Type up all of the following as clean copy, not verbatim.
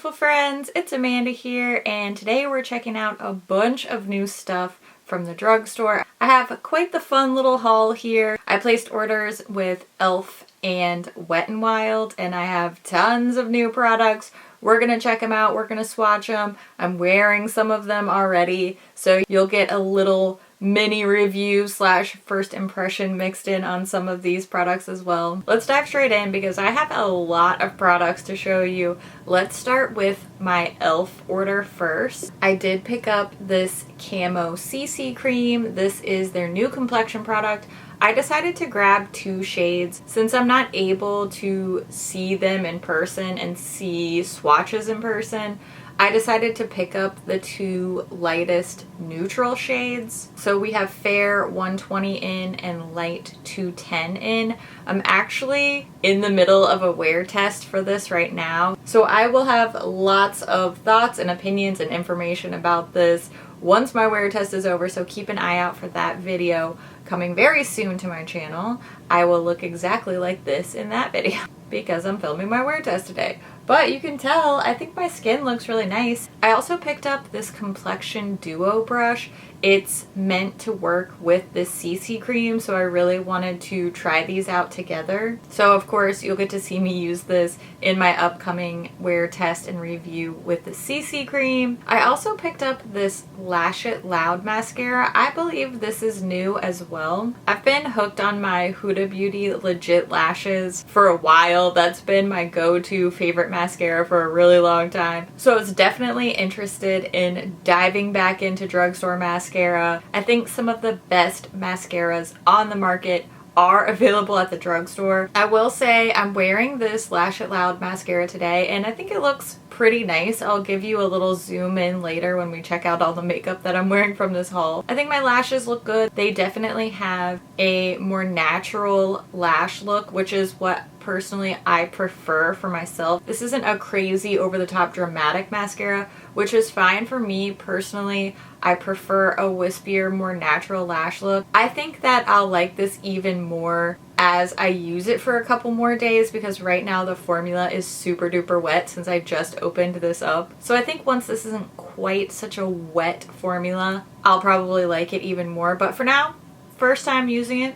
beautiful friends, it's Amanda here, and today we're checking out a bunch of new stuff from the drugstore. I have quite the fun little haul here. I placed orders with E.L.F. and Wet n Wild, and I have tons of new products. We're gonna check them out, we're gonna swatch them. I'm wearing some of them already, so you'll get a little mini review slash first impression mixed in on some of these products as well. Let's dive straight in because I have a lot of products to show you. Let's start with my E.L.F. order first. I did pick up this Camo CC Cream. This is their new complexion product. I decided to grab two shades since I'm not able to see them in person and see swatches in person. I decided to pick up the two lightest neutral shades. So we have Fair 120 in and Light 210 in. I'm actually in the middle of a wear test for this right now. So I will have lots of thoughts and opinions and information about this once my wear test is over, so keep an eye out for that video coming very soon to my channel. I will look exactly like this in that video because I'm filming my wear test today. But you can tell, I think my skin looks really nice. I also picked up this Complexion Duo Brush. It's meant to work with this CC Cream, so I really wanted to try these out together. So of course, you'll get to see me use this in my upcoming wear test and review with the CC Cream. I also picked up this Lash It Loud mascara. I believe this is new as well. I've been hooked on my Huda Beauty Legit Lashes for a while. That's been my go-to favorite mascara for a really long time. So I was definitely interested in diving back into drugstore mascara. I think some of the best mascaras on the market are available at the drugstore. I will say I'm wearing this Lash It Loud mascara today and I think it looks pretty nice. I'll give you a little zoom in later when we check out all the makeup that I'm wearing from this haul. I think my lashes look good. They definitely have a more natural lash look, which is what personally I prefer for myself. This isn't a crazy over-the-top dramatic mascara, which is fine for me personally. I prefer a wispier, more natural lash look. I think that I'll like this even more as I use it for a couple more days because right now the formula is super duper wet since I just opened this up. So I think once this isn't quite such a wet formula, I'll probably like it even more. But for now, first time using it,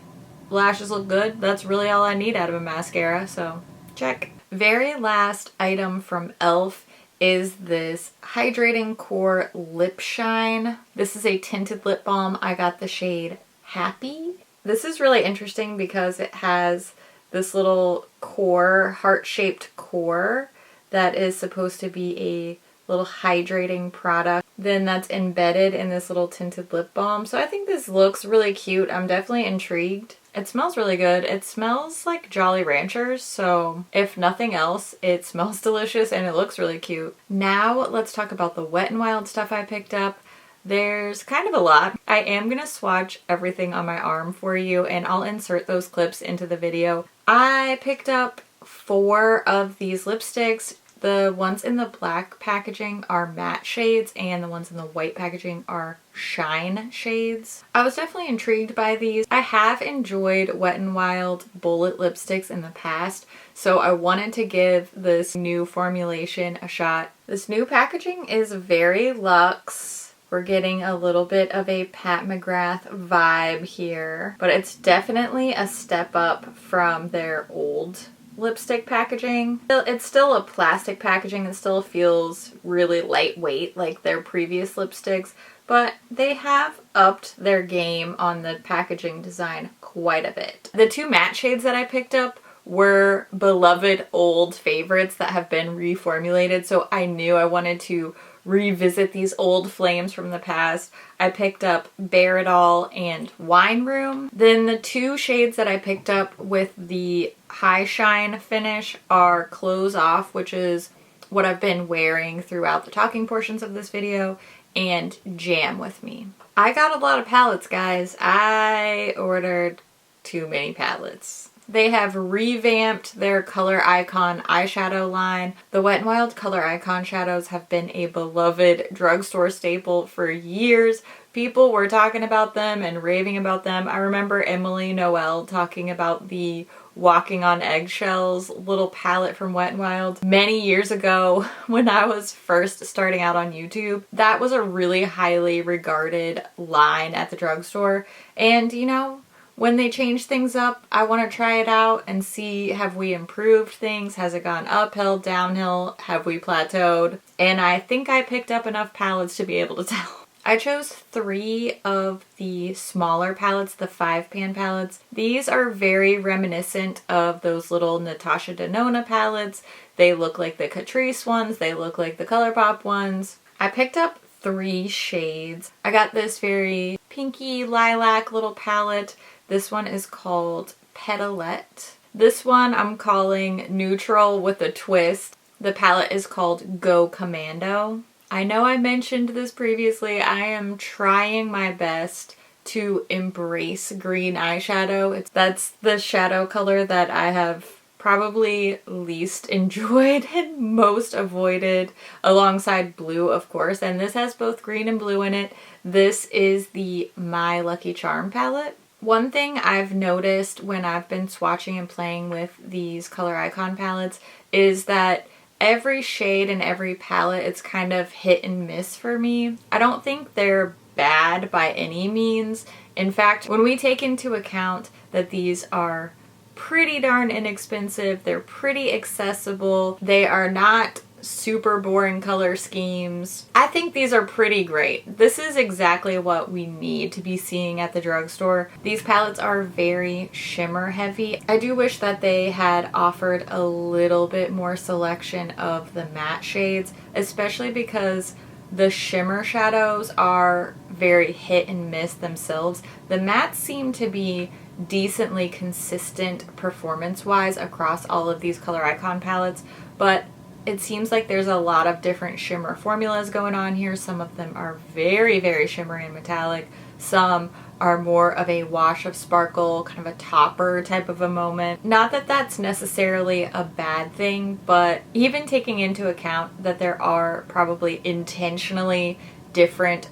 lashes look good. That's really all I need out of a mascara, so check. Very last item from E.L.F. is this Hydrating Core Lip Shine. This is a tinted lip balm. I got the shade Happy. This is really interesting because it has this little core, heart-shaped core that is supposed to be a little hydrating product. Then that's embedded in this little tinted lip balm. So I think this looks really cute. I'm definitely intrigued. It smells really good. It smells like Jolly Ranchers, so if nothing else, it smells delicious and it looks really cute. Now let's talk about the Wet n Wild stuff I picked up. There's kind of a lot. I am gonna swatch everything on my arm for you and I'll insert those clips into the video. I picked up 4 of these lipsticks. The ones in the black packaging are matte shades and the ones in the white packaging are shine shades. I was definitely intrigued by these. I have enjoyed Wet n Wild bullet lipsticks in the past, so I wanted to give this new formulation a shot. This new packaging is very luxe. We're getting a little bit of a Pat McGrath vibe here, but it's definitely a step up from their old lipstick packaging. It's still a plastic packaging. It still feels really lightweight like their previous lipsticks, but they have upped their game on the packaging design quite a bit. The 2 matte shades that I picked up were beloved old favorites that have been reformulated, so I knew I wanted to revisit these old flames from the past. I picked up Bear It All and Wine Room. Then the 2 shades that I picked up with the high shine finish are Close Off, which is what I've been wearing throughout the talking portions of this video, and Jam With Me. I got a lot of palettes, guys. I ordered too many palettes. They have revamped their Color Icon eyeshadow line. The Wet n Wild Color Icon shadows have been a beloved drugstore staple for years. People were talking about them and raving about them. I remember Emily Noel talking about the Walking on Eggshells little palette from Wet n Wild many years ago when I was first starting out on YouTube. That was a really highly regarded line at the drugstore. And you know, when they change things up, I want to try it out and see, have we improved things? Has it gone uphill, downhill? Have we plateaued? And I think I picked up enough palettes to be able to tell. I chose 3 of the smaller palettes, the 5-pan palettes. These are very reminiscent of those little Natasha Denona palettes. They look like the Catrice ones. They look like the ColourPop ones. I picked up 3 shades. I got this very pinky lilac little palette. This one is called Petalette. This one I'm calling Neutral with a Twist. The palette is called Go Commando. I know I mentioned this previously. I am trying my best to embrace green eyeshadow. That's the shadow color that I have probably least enjoyed and most avoided, alongside blue, of course. And this has both green and blue in it. This is the My Lucky Charm palette. One thing I've noticed when I've been swatching and playing with these Color Icon palettes is that every shade and every palette, it's kind of hit and miss for me. I don't think they're bad by any means. In fact, when we take into account that these are pretty darn inexpensive, they're pretty accessible, they are not super boring color schemes, I think these are pretty great. This is exactly what we need to be seeing at the drugstore. These palettes are very shimmer heavy. I do wish that they had offered a little bit more selection of the matte shades, especially because the shimmer shadows are very hit and miss themselves. The mattes seem to be decently consistent performance-wise across all of these Color Icon palettes, but it seems like there's a lot of different shimmer formulas going on here. Some of them are very, very shimmery and metallic. Some are more of a wash of sparkle, kind of a topper type of a moment. Not that that's necessarily a bad thing, but even taking into account that there are probably intentionally different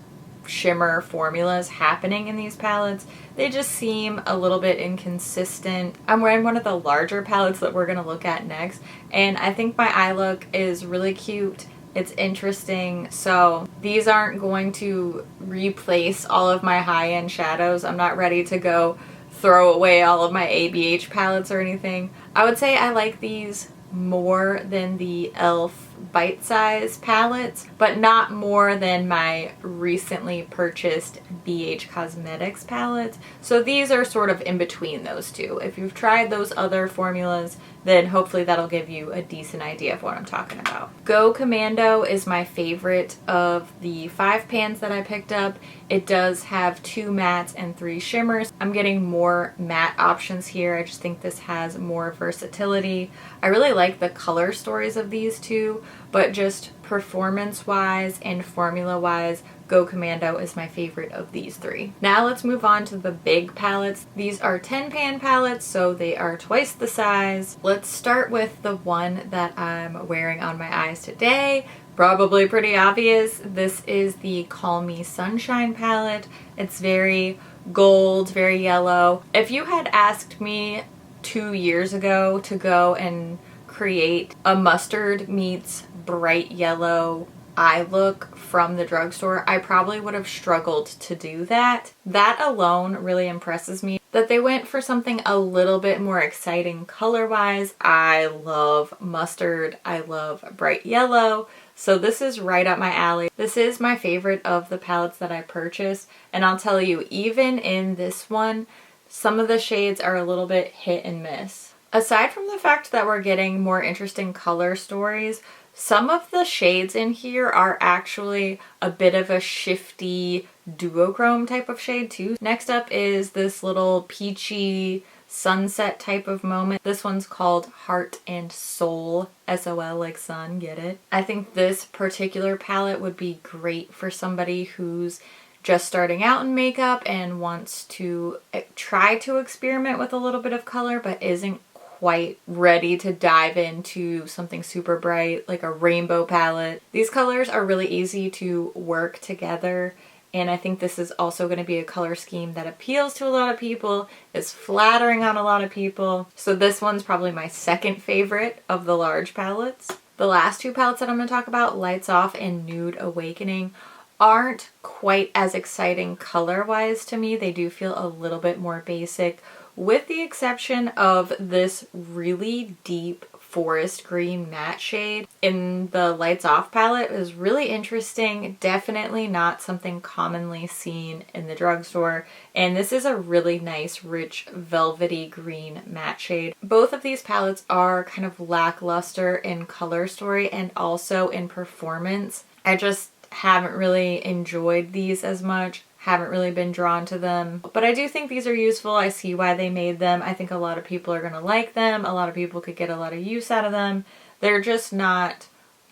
shimmer formulas happening in these palettes, they just seem a little bit inconsistent. I'm wearing one of the larger palettes that we're going to look at next, and I think my eye look is really cute. It's interesting. So these aren't going to replace all of my high-end shadows. I'm not ready to go throw away all of my ABH palettes or anything. I would say I like these more than the E.L.F. bite-size palettes, but not more than my recently purchased BH Cosmetics palettes. So these are sort of in between those two. If you've tried those other formulas, then hopefully that'll give you a decent idea of what I'm talking about. Go Commando is my favorite of the 5 pans that I picked up. It does have 2 mattes and 3 shimmers. I'm getting more matte options here. I just think this has more versatility. I really like the color stories of these two, but just performance-wise and formula-wise, Go Commando is my favorite of these 3. Now let's move on to the big palettes. These are 10-pan palettes, so they are twice the size. Let's start with the one that I'm wearing on my eyes today. Probably pretty obvious. This is the Call Me Sunshine palette. It's very gold, very yellow. If you had asked me 2 years ago to go and create a mustard meets bright yellow eye look from the drugstore, I probably would have struggled to do that. That alone really impresses me, that they went for something a little bit more exciting color-wise. I love mustard, I love bright yellow, so this is right up my alley. This is my favorite of the palettes that I purchased, and I'll tell you, even in this one, some of the shades are a little bit hit and miss. Aside from the fact that we're getting more interesting color stories, some of the shades in here are actually a bit of a shifty duochrome type of shade too. Next up is this little peachy sunset type of moment. This one's called Heart and Soul, S-O-L like sun, get it? I think this particular palette would be great for somebody who's just starting out in makeup and wants to try to experiment with a little bit of color but isn't quite ready to dive into something super bright like a rainbow palette. These colors are really easy to work together and I think this is also going to be a color scheme that appeals to a lot of people, is flattering on a lot of people. So this one's probably my second favorite of the large palettes. The last two palettes that I'm going to talk about, Lights Off and Nude Awakening, aren't quite as exciting color-wise to me. They do feel a little bit more basic, with the exception of this really deep forest green matte shade in the Lights Off palette. It was really interesting. Definitely not something commonly seen in the drugstore. And this is a really nice, rich, velvety green matte shade. Both of these palettes are kind of lackluster in color story and also in performance. I just haven't really enjoyed these as much. Haven't really been drawn to them, but I do think these are useful. I see why they made them. I think a lot of people are going to like them. A lot of people could get a lot of use out of them. They're just not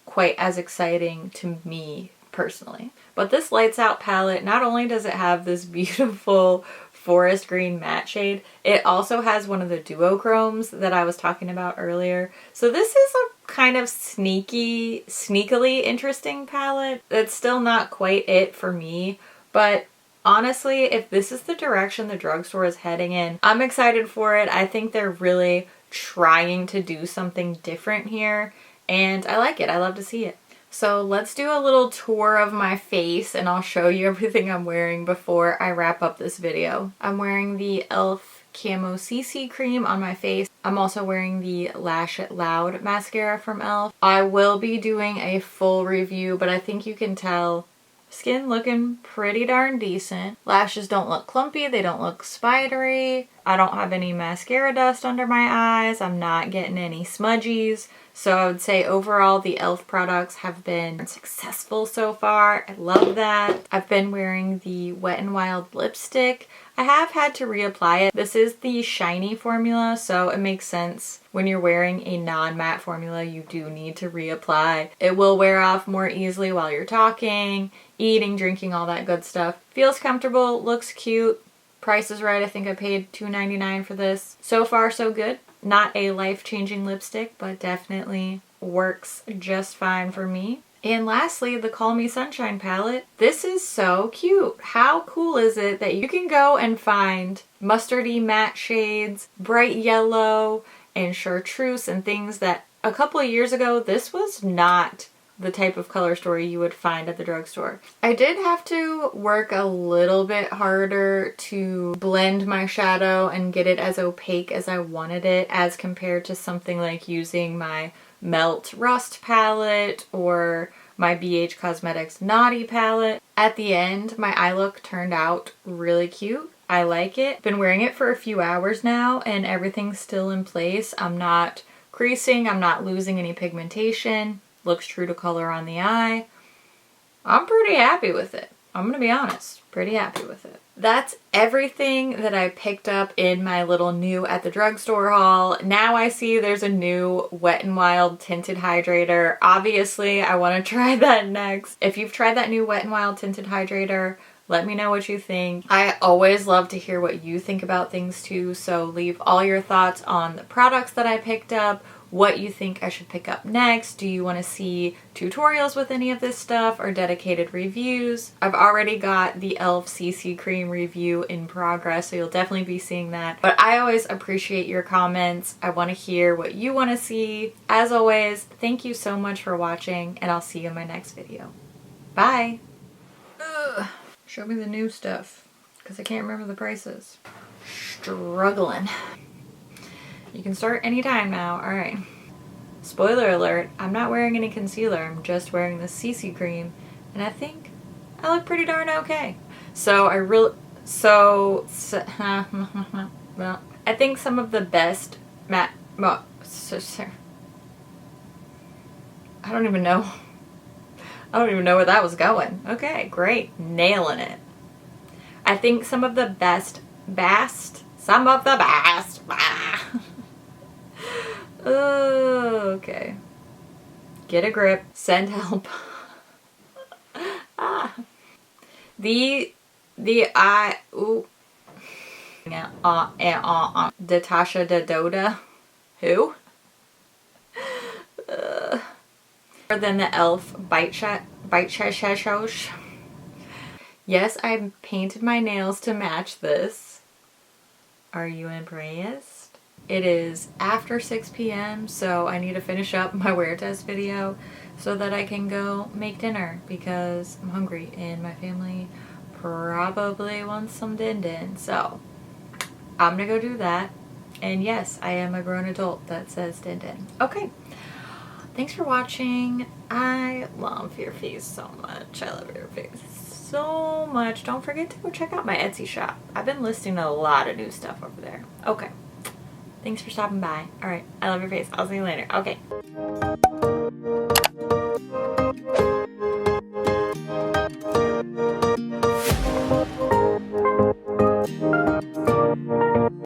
quite as exciting to me personally. But this Lights Out palette, not only does it have this beautiful forest green matte shade, it also has one of the duochromes that I was talking about earlier. So this is a kind of sneakily interesting palette. It's still not quite it for me, but honestly, if this is the direction the drugstore is heading in, I'm excited for it. I think they're really trying to do something different here, and I like it. I love to see it. So let's do a little tour of my face, and I'll show you everything I'm wearing before I wrap up this video. I'm wearing the E.L.F. Camo CC Cream on my face. I'm also wearing the Lash It Loud mascara from E.L.F. I will be doing a full review, but I think you can tell skin looking pretty darn decent. Lashes don't look clumpy, they don't look spidery. I don't have any mascara dust under my eyes. I'm not getting any smudgies. So I would say overall the E.L.F. products have been successful so far. I love that. I've been wearing the Wet n Wild lipstick. I have had to reapply it. This is the shiny formula, so it makes sense. When you're wearing a non-matte formula, you do need to reapply. It will wear off more easily while you're talking, eating, drinking, all that good stuff. Feels comfortable, looks cute. Price is right. I think I paid $2.99 for this. So far, so good. Not a life-changing lipstick, but definitely works just fine for me. And lastly, the Call Me Sunshine palette. This is so cute. How cool is it that you can go and find mustardy matte shades, bright yellow, and chartreuse, and things that a couple of years ago, this was not the type of color story you would find at the drugstore. I did have to work a little bit harder to blend my shadow and get it as opaque as I wanted it, as compared to something like using my Melt Rust palette or my BH Cosmetics Naughty palette. At the end, my eye look turned out really cute. I like it. Been wearing it for a few hours now and everything's still in place. I'm not creasing, I'm not losing any pigmentation. Looks true to color on the eye. I'm pretty happy with it. I'm gonna be honest, pretty happy with it. That's everything that I picked up in my little new at the drugstore haul. Now I see there's a new Wet n Wild tinted hydrator. Obviously, I want to try that next. If you've tried that new Wet n Wild tinted hydrator, let me know what you think. I always love to hear what you think about things too, so leave all your thoughts on the products that I picked up, what you think I should pick up next. Do you want to see tutorials with any of this stuff or dedicated reviews? I've already got the E.L.F. CC Cream review in progress, so you'll definitely be seeing that. But I always appreciate your comments. I want to hear what you want to see. As always, thank you so much for watching, and I'll see you in my next video. Bye! Ugh. Show me the new stuff, because I can't remember the prices. Struggling. You can start anytime now. Alright. Spoiler alert, I'm not wearing any concealer. I'm just wearing the CC cream. And I think I look pretty darn okay. So well, I think some of the best matte... Well, I don't even know. I don't even know where that was going. Okay, great. Nailing it. I think some of the best... Okay. Get a grip. Send help. Datasha Dadoda. Who? Than the E.L.F. Bite Shash. Yes, I painted my nails to match this. Are you impressed? It is after 6 p.m. so I need to finish up my wear test video so that I can go make dinner because I'm hungry and my family probably wants some din din. So I'm gonna go do that. And yes, I am a grown adult that says din din. Okay. Thanks for watching. I love your face so much. I love your face so much. Don't forget to go check out my Etsy shop. I've been listing a lot of new stuff over there. Okay. Thanks for stopping by. Alright, I love your face. I'll see you later. Okay.